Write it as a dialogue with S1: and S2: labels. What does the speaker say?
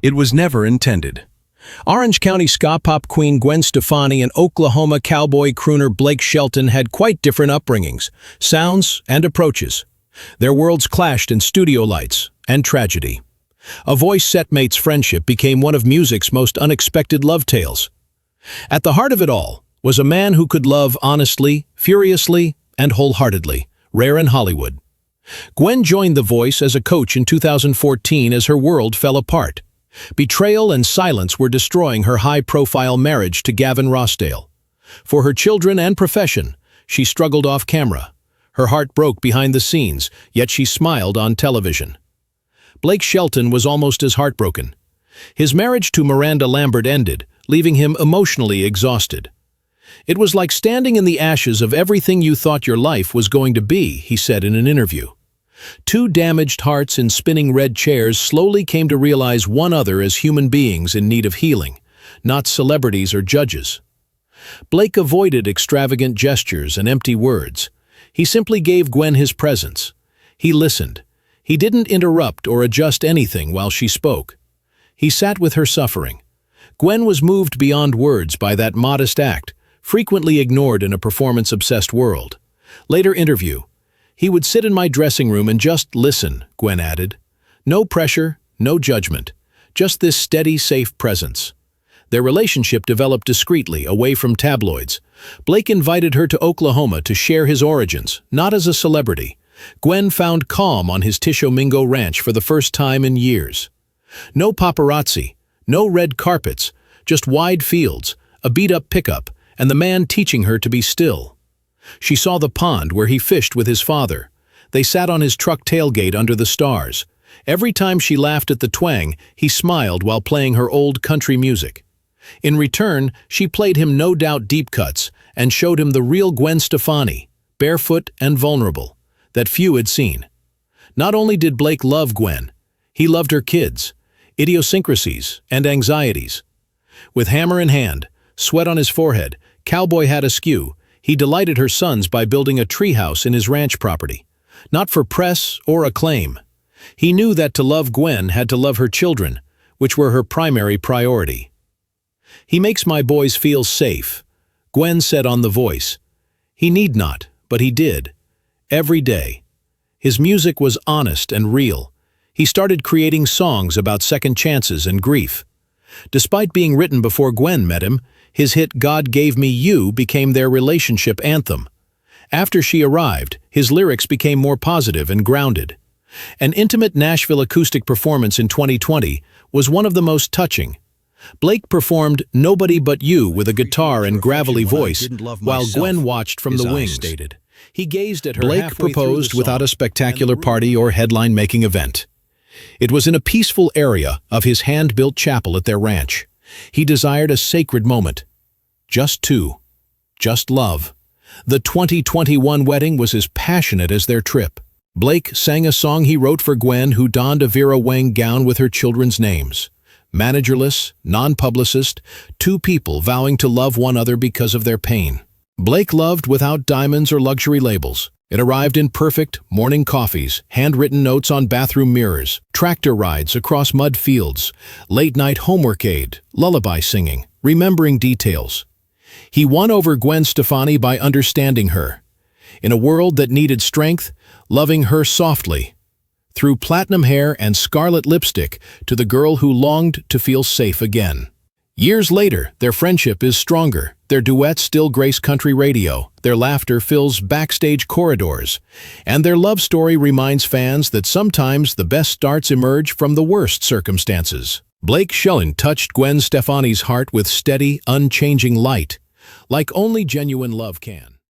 S1: It was never intended. Orange County ska pop queen Gwen Stefani and Oklahoma cowboy crooner Blake Shelton had quite different upbringings, sounds, and approaches. Their worlds clashed in studio lights and tragedy. A voice setmate's friendship became one of music's most unexpected love tales. At the heart of it all was a man who could love honestly, furiously, and wholeheartedly, rare in Hollywood. Gwen joined The Voice as a coach in 2014 as her world fell apart. Betrayal and silence were destroying her high-profile marriage to Gavin Rossdale. For her children and profession, she struggled off camera. Her heart broke behind the scenes, yet she smiled on television. Blake Shelton was almost as heartbroken. His marriage to Miranda Lambert ended, leaving him emotionally exhausted. "It was like standing in the ashes of everything you thought your life was going to be," he said in an interview. Two damaged hearts in spinning red chairs slowly came to realize one other as human beings in need of healing, not celebrities or judges. Blake avoided extravagant gestures and empty words. He simply gave Gwen his presence. He listened. He didn't interrupt or adjust anything while she spoke. He sat with her suffering. Gwen was moved beyond words by that modest act, frequently ignored in a performance-obsessed world. Later interview. "He would sit in my dressing room and just listen," Gwen added. "No pressure, no judgment, just this steady, safe presence." Their relationship developed discreetly, away from tabloids. Blake invited her to Oklahoma to share his origins, not as a celebrity. Gwen found calm on his Tishomingo ranch for the first time in years. No paparazzi, no red carpets, just wide fields, a beat-up pickup, and the man teaching her to be still. She saw the pond where he fished with his father. They sat on his truck tailgate under the stars. Every time she laughed at the twang, he smiled while playing her old country music. In return, she played him no doubt deep cuts and showed him the real Gwen Stefani, barefoot and vulnerable, that few had seen. Not only did Blake love Gwen, he loved her kids, idiosyncrasies, and anxieties. With hammer in hand, sweat on his forehead, cowboy hat askew, he delighted her sons by building a treehouse in his ranch property. Not for press or acclaim. He knew that to love Gwen had to love her children, which were her primary priority. "He makes my boys feel safe," Gwen said on The Voice. He need not, but he did. Every day. His music was honest and real. He started creating songs about second chances and grief. Despite being written before Gwen met him, his hit "God Gave Me You" became their relationship anthem. After she arrived, his lyrics became more positive and grounded. An intimate Nashville acoustic performance in 2020 was one of the most touching. Blake performed "Nobody But You" with a guitar and gravelly voice, while Gwen watched from the wings. He gazed at her. Blake proposed without a spectacular party or headline-making event. It was in a peaceful area of his hand-built chapel at their ranch. He desired a sacred moment. Just two. Just love. The 2021 wedding was as passionate as their trip. Blake sang a song he wrote for Gwen, who donned a Vera Wang gown with her children's names. Managerless, non-publicist, two people vowing to love one another because of their pain. Blake loved without diamonds or luxury labels. It arrived in perfect morning coffees, handwritten notes on bathroom mirrors, tractor rides across mud fields, late-night homework aid, lullaby singing, remembering details. He won over Gwen Stefani by understanding her. In a world that needed strength, loving her softly. Through platinum hair and scarlet lipstick to the girl who longed to feel safe again. Years later, their friendship is stronger. Their duets still grace country radio, their laughter fills backstage corridors, and their love story reminds fans that sometimes the best starts emerge from the worst circumstances. Blake Shelton touched Gwen Stefani's heart with steady, unchanging light, like only genuine love can.